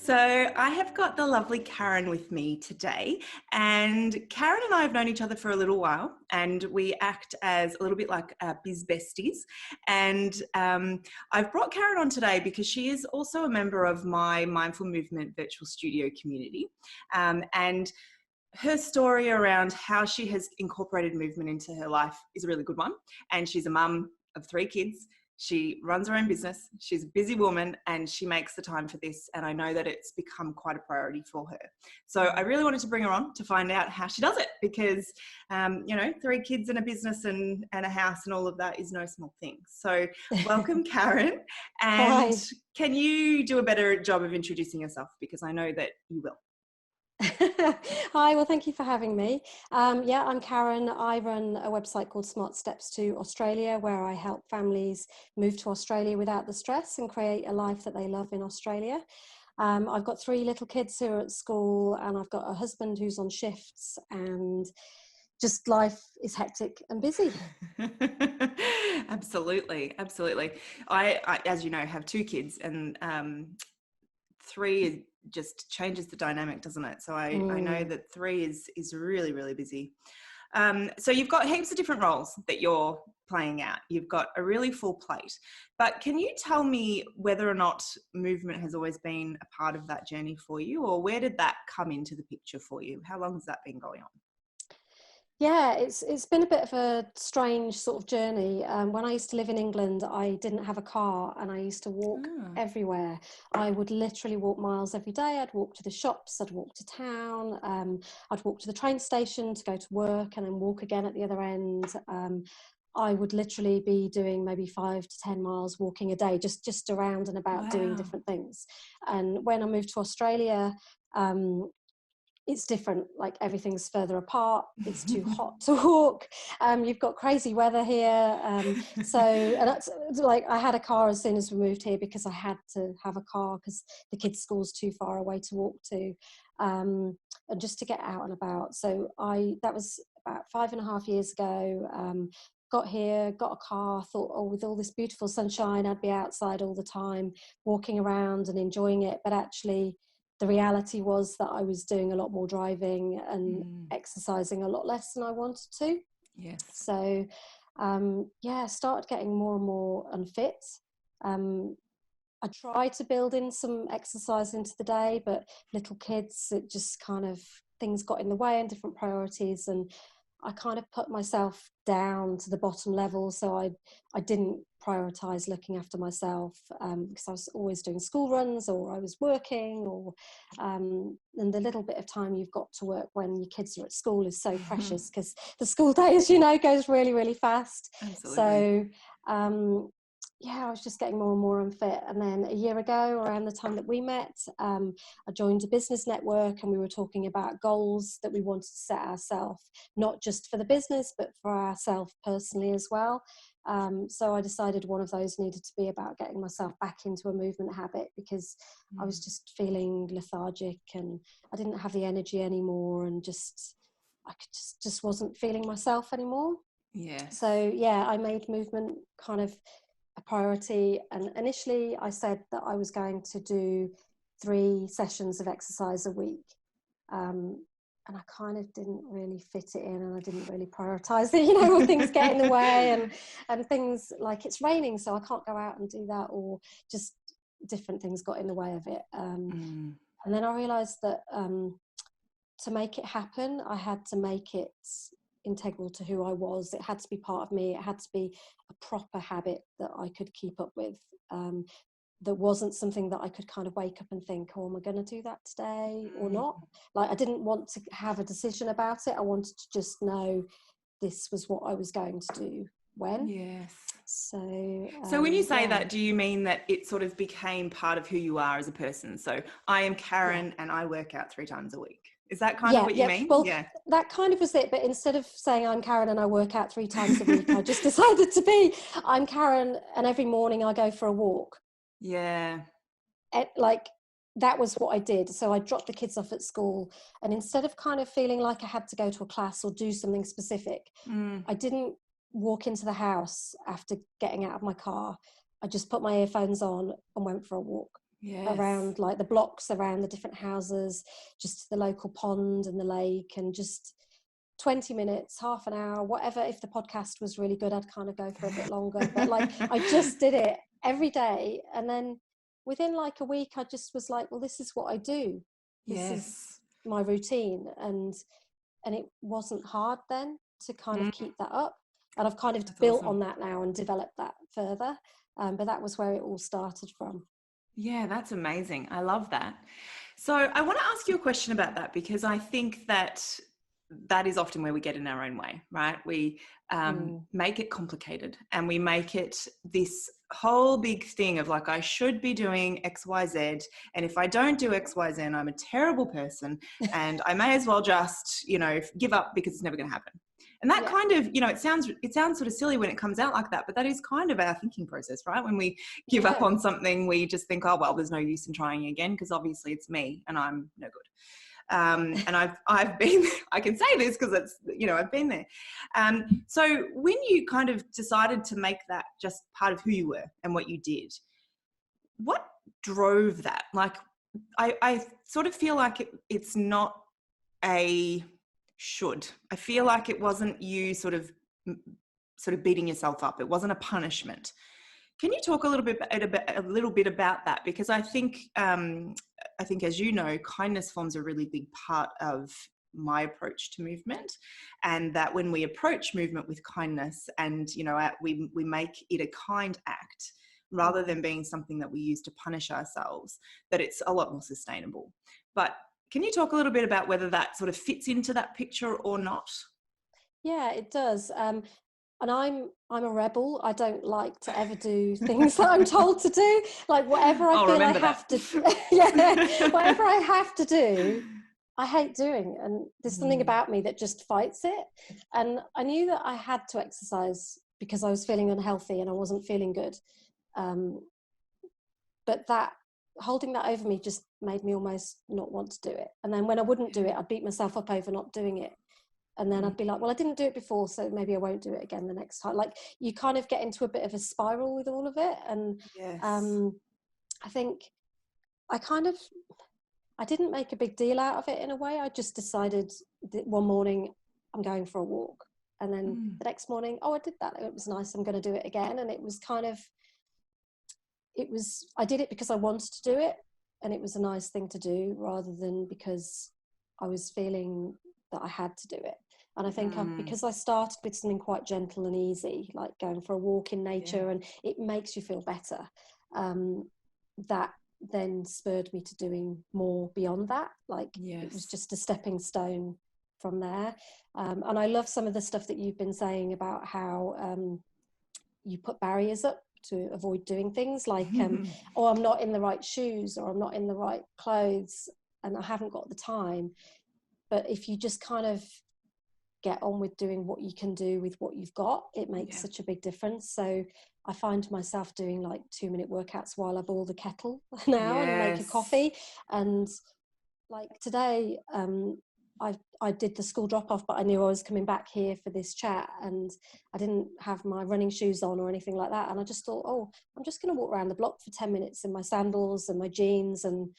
So I have got the lovely Karen with me today, and Karen and I have known each other for a little while, and we act as a little bit like biz besties. And I've brought Karen on today because she is also a member of my Mindful Movement virtual studio community, and her story around how she has incorporated movement into her life is a really good one. And she's a mum of 3 kids. She runs her own business. She's a busy woman and she makes the time for this. And I know that it's become quite a priority for her. So I really wanted to bring her on to find out how she does it because, 3 kids and a business and a house and all of that is no small thing. So welcome, Karen. And Hi. can you do a better job of introducing yourself? Because I know that you will. Hi, well, thank you for having me. I'm Karen. I run a website called Smart Steps to Australia, where I help families move to Australia without the stress and create a life that they love in Australia. I've got 3 little kids who are at school, and I've got a husband who's on shifts, and just life is hectic and busy. Absolutely. I, as you know, have 2 kids, and 3 just changes the dynamic, doesn't it? So I know that 3 is really, really busy. So you've got heaps of different roles that you're playing out. You've got a really full plate. But can you tell me whether or not movement has always been a part of that journey for you, or where did that come into the picture for you? How long has that been going on? Yeah, it's been a bit of a strange sort of journey. When I used to live in England, I didn't have a car and I used to walk everywhere. I would literally walk miles every day. I'd walk to the shops, I'd walk to town, I'd walk to the train station to go to work and then walk again at the other end. I would literally be doing maybe 5 to 10 miles walking a day, just around and about doing Wow. different things. And when I moved to Australia, it's different. Like, everything's further apart, it's too hot to walk, you've got crazy weather here, and that's like, I had a car as soon as we moved here because I had to have a car because the kids' school's too far away to walk to, and just to get out and about. So that was about 5.5 years ago. Got here, got a car, thought, oh, with all this beautiful sunshine I'd be outside all the time walking around and enjoying it, but actually the reality was that I was doing a lot more driving and exercising a lot less than I wanted to. Yes. So, started getting more and more unfit. I tried to build in some exercise into the day, but little kids, it just kind of, things got in the way and different priorities. And I kind of put myself down to the bottom level. So I didn't prioritize looking after myself because I was always doing school runs or I was working, or and the little bit of time you've got to work when your kids are at school is so precious because the school day, as you know, goes really, really fast. Absolutely. So I was just getting more and more unfit. And then a year ago, around the time that we met, I joined a business network, and we were talking about goals that we wanted to set ourselves, not just for the business, but for ourselves personally as well. So I decided one of those needed to be about getting myself back into a movement habit because I was just feeling lethargic and I didn't have the energy anymore, and I just wasn't feeling myself anymore. Yeah. So I made movement kind of a priority, and initially I said that I was going to do 3 sessions of exercise a week, and I kind of didn't really fit it in, and I didn't really prioritize it, when things get in the way, and things like it's raining so I can't go out and do that, or just different things got in the way of it, and then I realized that to make it happen I had to make it integral to who I was. It had to be part of me. It had to be a proper habit that I could keep up with. That wasn't something that I could kind of wake up and think, oh, am I going to do that today or not? Like, I didn't want to have a decision about it. I wanted to just know this was what I was going to do when. Yes. So when you say that, do you mean that it sort of became part of who you are as a person? So I am Karen and I work out 3 times a week. Is that kind of what you mean? Well, that kind of was it. But instead of saying I'm Karen and I work out 3 times a week, I just decided to be I'm Karen and every morning I go for a walk. Yeah. That was what I did. So I dropped the kids off at school, and instead of kind of feeling like I had to go to a class or do something specific, I didn't walk into the house after getting out of my car. I just put my earphones on and went for a walk. Yes. around like the blocks around the different houses, just the local pond and the lake, and just 20 minutes, half an hour, whatever. If the podcast was really good, I'd kind of go for a bit longer, but like I just did it every day. And then within like a week, I just was like, well, this is what I do. This is Yes. my routine. And it wasn't hard then to kind of keep that up. And I've kind of That's built awesome. on that now and developed that further. But that was where it all started from. Yeah, that's amazing. I love that. So I want to ask you a question about that, because I think that that is often where we get in our own way, right? We make it complicated, and we make it this whole big thing of like, I should be doing X, Y, Z. And if I don't do X, Y, Z, I'm a terrible person, and I may as well just, give up because it's never going to happen. And that Yeah. kind of, it sounds sort of silly when it comes out like that, but that is kind of our thinking process, right? When we give up on something, we just think, oh, well, there's no use in trying again, because obviously it's me and I'm no good. And I've been, I can say this because it's, I've been there. So when you kind of decided to make that just part of who you were and what you did, what drove that? Like, I sort of feel like it's not a should. I feel like it wasn't you sort of beating yourself up. It wasn't a punishment. Can you talk a little bit about that? Because I think, as you know, kindness forms a really big part of my approach to movement, and that when we approach movement with kindness, and we make it a kind act rather than being something that we use to punish ourselves, that it's a lot more sustainable. But can you talk a little bit about whether that sort of fits into that picture or not? Yeah, it does. And I'm a rebel. I don't like to ever do things that I'm told to do. Like whatever I I'll feel I remember have that. to, yeah, whatever I have to do, I hate doing. And there's something about me that just fights it. And I knew that I had to exercise because I was feeling unhealthy and I wasn't feeling good. But that holding that over me just made me almost not want to do it. And then when I wouldn't do it, I'd beat myself up over not doing it. And then I'd be like, well, I didn't do it before, so maybe I won't do it again the next time. Like you kind of get into a bit of a spiral with all of it. And Yes. I think I didn't make a big deal out of it in a way. I just decided that one morning I'm going for a walk. And then the next morning, I did that. It was nice. I'm going to do it again. And it was I did it because I wanted to do it. And it was a nice thing to do rather than because I was feeling that I had to do it. And I think because I started with something quite gentle and easy, like going for a walk in nature, and it makes you feel better, that then spurred me to doing more beyond that. Like it was just a stepping stone from there. And I love some of the stuff that you've been saying about how you put barriers up to avoid doing things like, oh, I'm not in the right shoes, or I'm not in the right clothes and I haven't got the time. But if you just kind of get on with doing what you can do with what you've got, it makes such a big difference. So I find myself doing like 2-minute workouts while I boil the kettle now and make a coffee. And like today, I did the school drop off, but I knew I was coming back here for this chat, and I didn't have my running shoes on or anything like that. And I just thought, oh, I'm just going to walk around the block for 10 minutes in my sandals and my jeans, and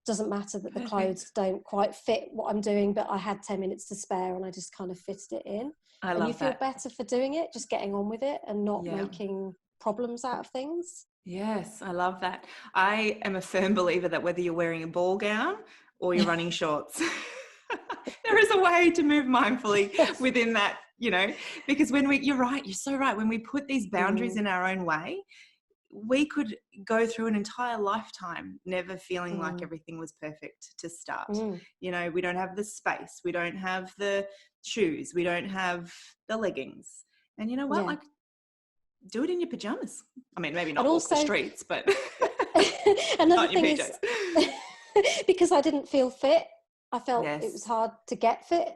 doesn't matter that the clothes don't quite fit what I'm doing, but I had 10 minutes to spare and I just kind of fitted it in. And you feel better for doing it, just getting on with it and not making problems out of things. Yes, I love that. I am a firm believer that whether you're wearing a ball gown or you're running shorts, there is a way to move mindfully within that, because you're right, you're so right. When we put these boundaries in our own way, we could go through an entire lifetime never feeling like everything was perfect to start. We don't have the space, we don't have the shoes, we don't have the leggings. And you know what? Like, do it in your pajamas. I mean, maybe not walk the streets, but another thing is because I didn't feel fit, I felt it was hard to get fit.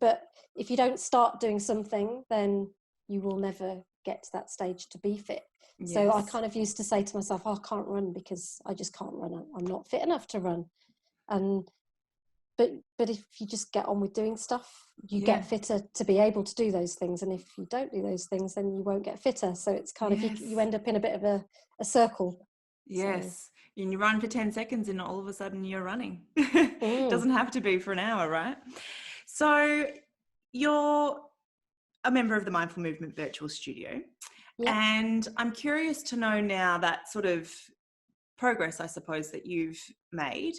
But if you don't start doing something, then you will never get to that stage to be fit. So I kind of used to say to myself, I can't run because I just can't run. I'm not fit enough to run. But if you just get on with doing stuff, you get fitter to be able to do those things. And if you don't do those things, then you won't get fitter. So it's kind of, you end up in a bit of a circle. Yes. And you run for 10 seconds and all of a sudden you're running. Mm. Doesn't have to be for an hour, right? So you're a member of the Mindful Movement Virtual Studio. Yeah. And I'm curious to know now that sort of progress, I suppose, that you've made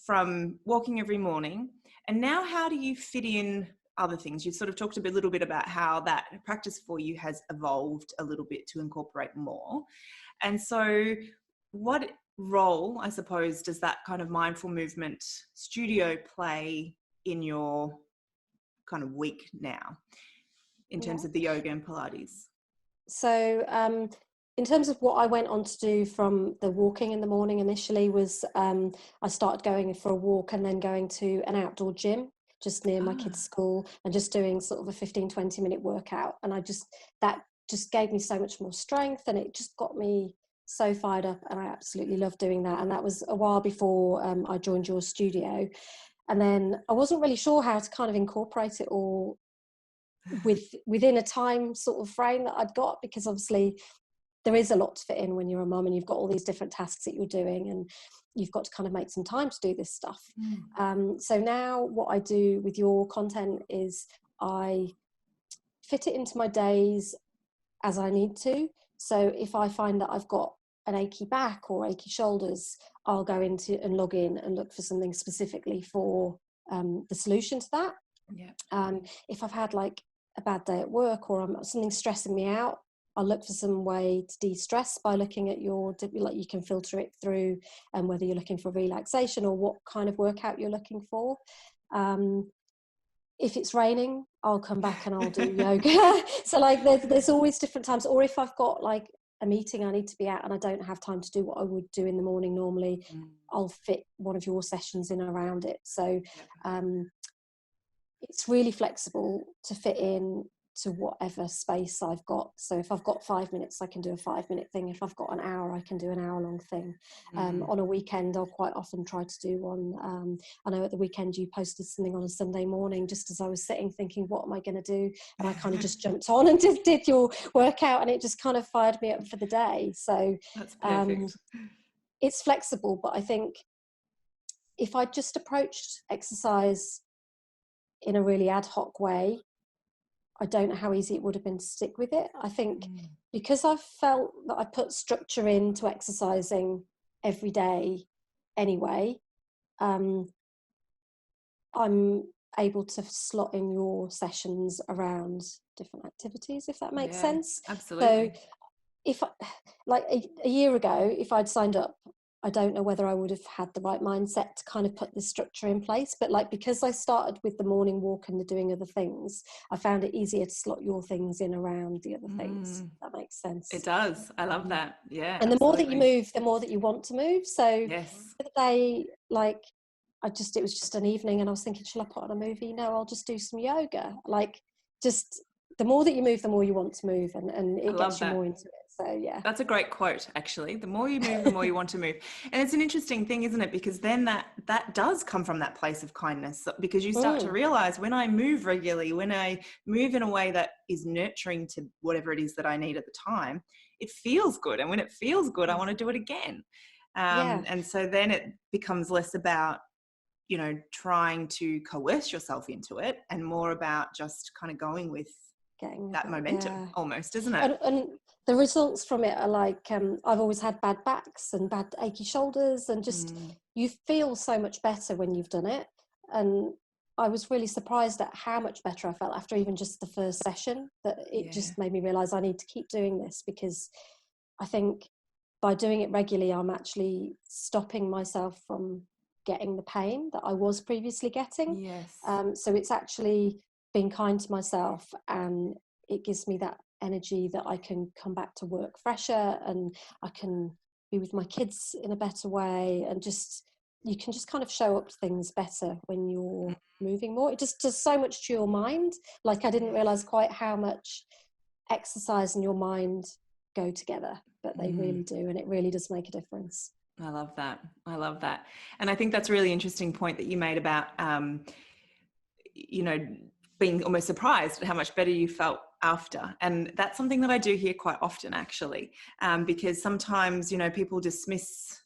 from walking every morning. And now how do you fit in other things? You sort of talked a little bit about how that practice for you has evolved a little bit to incorporate more. And so what role, I suppose, does that kind of mindful movement studio play in your kind of week now in terms of the yoga and Pilates? So in terms of what I went on to do from the walking in the morning initially was I started going for a walk and then going to an outdoor gym just near my kids' school and just doing sort of a 15-20 minute workout. And that just gave me so much more strength, and it just got me so fired up, and I absolutely love doing that. And that was a while before I joined your studio. And then I wasn't really sure how to kind of incorporate it all within a time sort of frame that I'd got, because obviously there is a lot to fit in when you're a mum and you've got all these different tasks that you're doing, and you've got to kind of make some time to do this stuff. So now what I do with your content is I fit it into my days as I need to. So if I find that I've got an achy back or achy shoulders, I'll go into and log in and look for something specifically for the solution to that. If I've had like a bad day at work or something stressing me out, I'll look for some way to de-stress by looking at like you can filter it through and whether you're looking for relaxation or what kind of workout you're looking for. If it's raining, I'll come back and I'll do yoga. So like there's always different times. Or if I've got like a meeting I need to be at and I don't have time to do what I would do in the morning normally, I'll fit one of your sessions in around it. So it's really flexible to fit in to whatever space I've got. So if I've got 5 minutes, I can do a 5-minute thing. If I've got an hour, I can do an hour-long thing. On a weekend, I'll quite often try to do one. I know at the weekend you posted something on a Sunday morning just as I was sitting thinking, what am I going to do? And I kind of just jumped on and just did your workout, and it just kind of fired me up for the day. So that's perfect. It's flexible, but I think if I just approached exercise in a really ad hoc way, I don't know how easy it would have been to stick with it. I think because I've felt that I put structure into exercising every day anyway, I'm able to slot in your sessions around different activities, if that makes sense. Absolutely. So if like a year ago, if I'd signed up, I don't know whether I would have had the right mindset to kind of put this structure in place. But like, because I started with the morning walk and the doing other things, I found it easier to slot your things in around the other things. That makes sense. It does. I love that. Yeah. And absolutely. The more that you move, the more that you want to move. So yes. the other day, like it was just an evening and I was thinking, shall I put on a movie? No, I'll just do some yoga. Like, just the more that you move, the more you want to move, and it gets you more into it. So yeah, that's a great quote, actually. The more you move, the more you want to move. And it's an interesting thing, isn't it? Because then that does come from that place of kindness, because you start to realize, when I move regularly, when I move in a way that is nurturing to whatever it is that I need at the time, it feels good. And when it feels good, I want to do it again. And so then it becomes less about, trying to coerce yourself into it, and more about just kind of going with that momentum almost, isn't it? And the results from it are like, I've always had bad backs and bad achy shoulders, and just you feel so much better when you've done it. And I was really surprised at how much better I felt after even just the first session, that it just made me realize I need to keep doing this, because I think by doing it regularly, I'm actually stopping myself from getting the pain that I was previously getting. So it's actually being kind to myself, and it gives me that energy that I can come back to work fresher, and I can be with my kids in a better way, and you can just kind of show up to things better when you're moving more. It just does so much to your mind. Like, I didn't realize quite how much exercise and your mind go together, but they really do, and it really does make a difference. I love that. And I think that's a really interesting point that you made about being almost surprised at how much better you felt after. And that's something that I do hear quite often, actually, because sometimes, people dismiss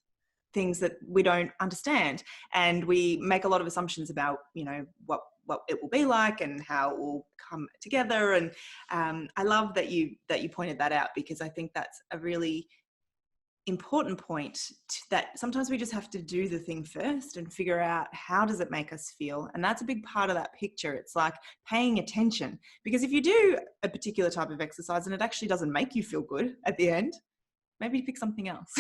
things that we don't understand, and we make a lot of assumptions about, you know, what it will be like and how it will come together. And I love that you pointed that out, because I think that's a really important point, that sometimes we just have to do the thing first and figure out how does it make us feel. And that's a big part of that picture. It's like paying attention, because if you do a particular type of exercise and it actually doesn't make you feel good at the end, maybe pick something else.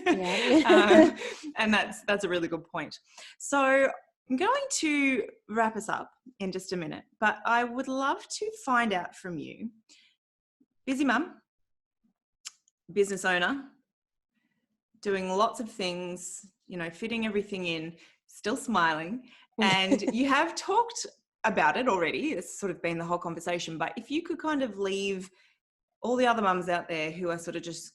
Yeah. And that's a really good point. So I'm going to wrap us up in just a minute, but I would love to find out from you, busy mum, business owner, doing lots of things, you know, fitting everything in, still smiling. And you have talked about it already. It's sort of been the whole conversation. But if you could kind of leave all the other mums out there who are sort of just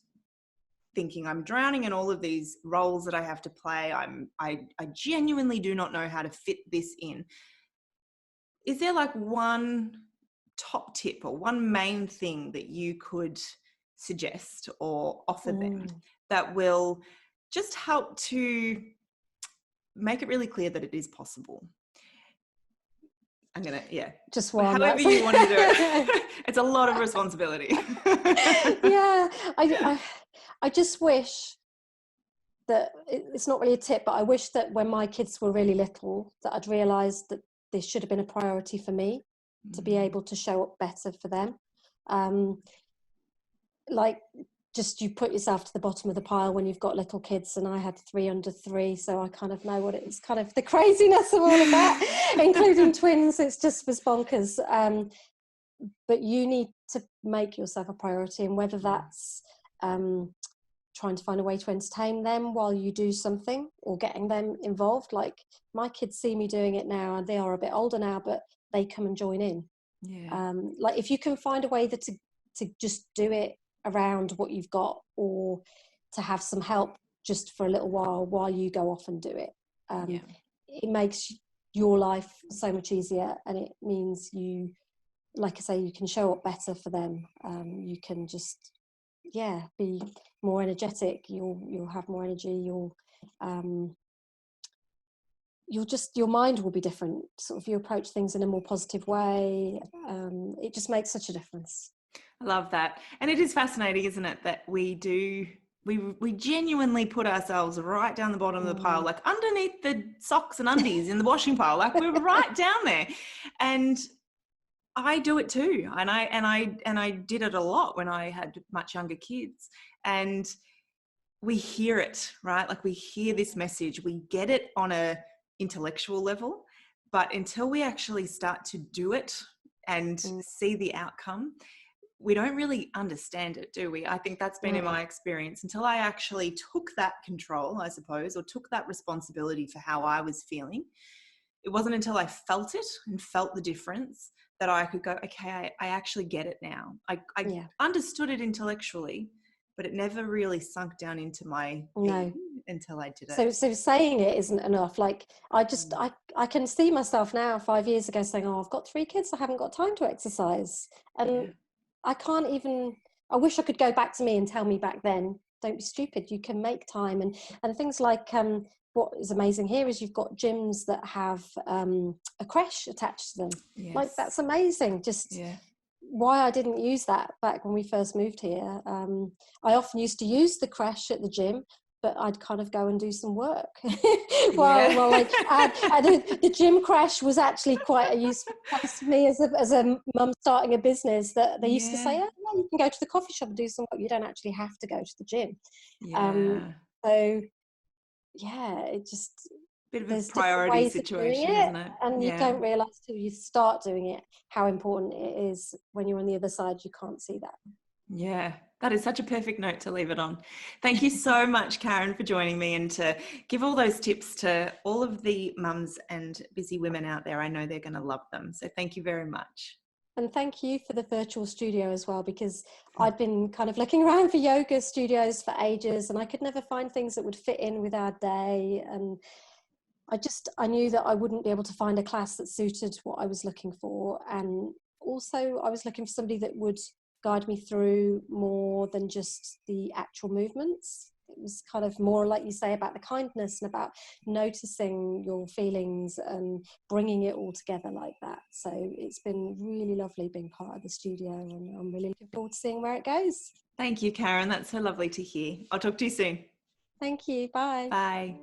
thinking, I'm drowning in all of these roles that I have to play, I genuinely do not know how to fit this in. Is there like one top tip or one main thing that you could suggest or offer them that will just help to make it really clear that it is possible? I'm gonna, just one. However you want to do it. It's a lot of responsibility. Yeah, I just wish that it's not really a tip, but I wish that when my kids were really little, that I'd realised that this should have been a priority for me to be able to show up better for them. Like, just you put yourself to the bottom of the pile when you've got little kids, and I had 3 under 3, so I kind of know what it's kind of the craziness of all of that, including twins. It's just was bonkers. But you need to make yourself a priority, and whether that's trying to find a way to entertain them while you do something, or getting them involved. Like, my kids see me doing it now, and they are a bit older now, but they come and join in. Like, if you can find a way that to just do it around what you've got, or to have some help just for a little while you go off and do it, it makes your life so much easier, and it means you, like I say, you can show up better for them. You can just be more energetic. You'll have more energy. Your mind will be different. Sort of, you approach things in a more positive way. It just makes such a difference. I love that. And it is fascinating, isn't it, that we genuinely put ourselves right down the bottom of the pile, like underneath the socks and undies in the washing pile, like we're right down there. And I do it too. And I did it a lot when I had much younger kids. And we hear it, right? Like, we hear this message, we get it on a intellectual level, but until we actually start to do it and see the outcome, we don't really understand it, do we? I think that's been in my experience. Until I actually took that control, I suppose, or took that responsibility for how I was feeling, it wasn't until I felt it and felt the difference that I could go, okay, I actually get it now. I understood it intellectually, but it never really sunk down into my head until I did it. So saying it isn't enough. Like, I can see myself now 5 years ago saying, I've got 3 kids, I haven't got time to exercise. And I can't even, I wish I could go back to me and tell me back then, don't be stupid, you can make time. And things like, what is amazing here is you've got gyms that have a creche attached to them. Like, that's amazing. Just why I didn't use that back when we first moved here. I often used to use the creche at the gym, but I'd kind of go and do some work while like the gym creche was actually quite a useful place for me as a mum starting a business. That they used to say, oh, yeah, you can go to the coffee shop and do some work. You don't actually have to go to the gym. So it just, bit of a priority situation, isn't it? And you don't realise till you start doing it how important it is. When you're on the other side, you can't see that. Yeah, that is such a perfect note to leave it on. Thank you so much, Karen, for joining me and to give all those tips to all of the mums and busy women out there. I know they're going to love them. So thank you very much. And thank you for the virtual studio as well, because I'd been kind of looking around for yoga studios for ages, and I could never find things that would fit in with our day. And I knew that I wouldn't be able to find a class that suited what I was looking for. And also I was looking for somebody that would guide me through more than just the actual movements. It was kind of more, like you say, about the kindness and about noticing your feelings and bringing it all together like that. So it's been really lovely being part of the studio, and I'm really looking forward to seeing where it goes. Thank you, Karen. That's so lovely to hear. I'll talk to you soon. Thank you. Bye. Bye.